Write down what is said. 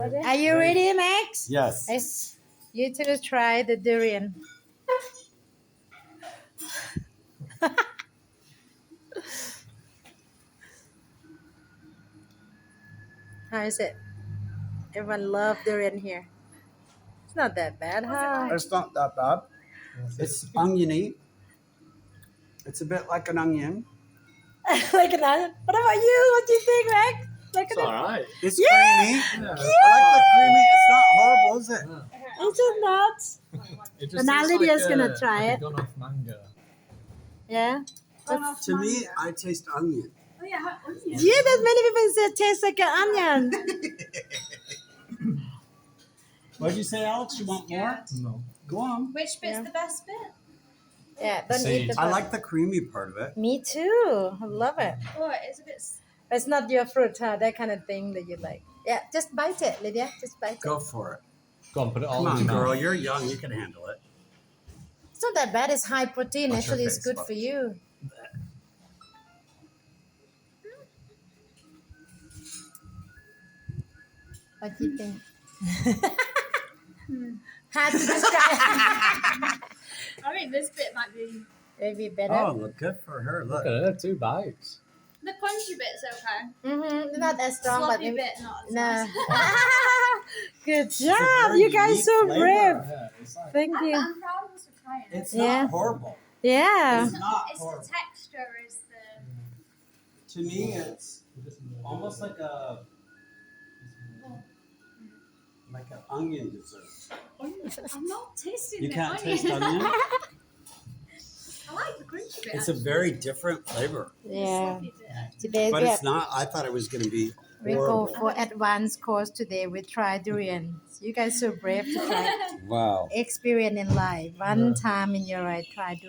Are you ready, Max? Yes. Yes. You two try the durian. How is it? Everyone love durian here. It's not that bad, huh? It's not that bad. It's oniony. It's a bit like an onion. Like an onion. What about you? What do you think, Max? Like It's all right. It's Yeah. creamy. Yeah. I like the creamy. It's not horrible, is it? It's just nuts. It But now tastes Lydia's like gonna try like it. a gone-off mango. Yeah. To me, I taste onion. Oh yeah, onion. Yeah, that many people say it tastes like an onion. What'd you say, Alex? You want more? No. Go on. Which bit's Yeah. the best bit? Yeah, don't eat the I fruit. like the creamy part of it. Me too. I love it. Oh, it's a bit. It's not your fruit, huh? That kind of thing that you like. Yeah, just bite it, Lydia. Just bite it. Go for it. Go on, put it all Come in on, your girl. mouth. You're young. You can handle it. It's not that bad. It's high protein. Watch your Actually, it's face, good watch. for you. What do you think? Hard to describe. I think this bit might be. Maybe better. Oh, look good for her. Look Look. at her, 2 bites. The crunchy bit's okay. Not as strong, but Sloppy maybe. bit, not as No. nice. Good a job. very You guys unique so flavor. brave. Yeah, it's like Thank you. I'm proud of us for trying it. It's Yeah. not horrible. Yeah. It's not It's horrible. the texture is the. To me, it's almost like an onion dessert. I'm not tasting You the can't onion. taste onion? I like the crunchy bit. It's a very different flavor. Yeah. Sloppy bit. Today But we, it's not. I thought it was going to be we go horrible. for advanced course today. We try durian. You guys so brave to try. Wow. Experience in life. One time in your life, try durian.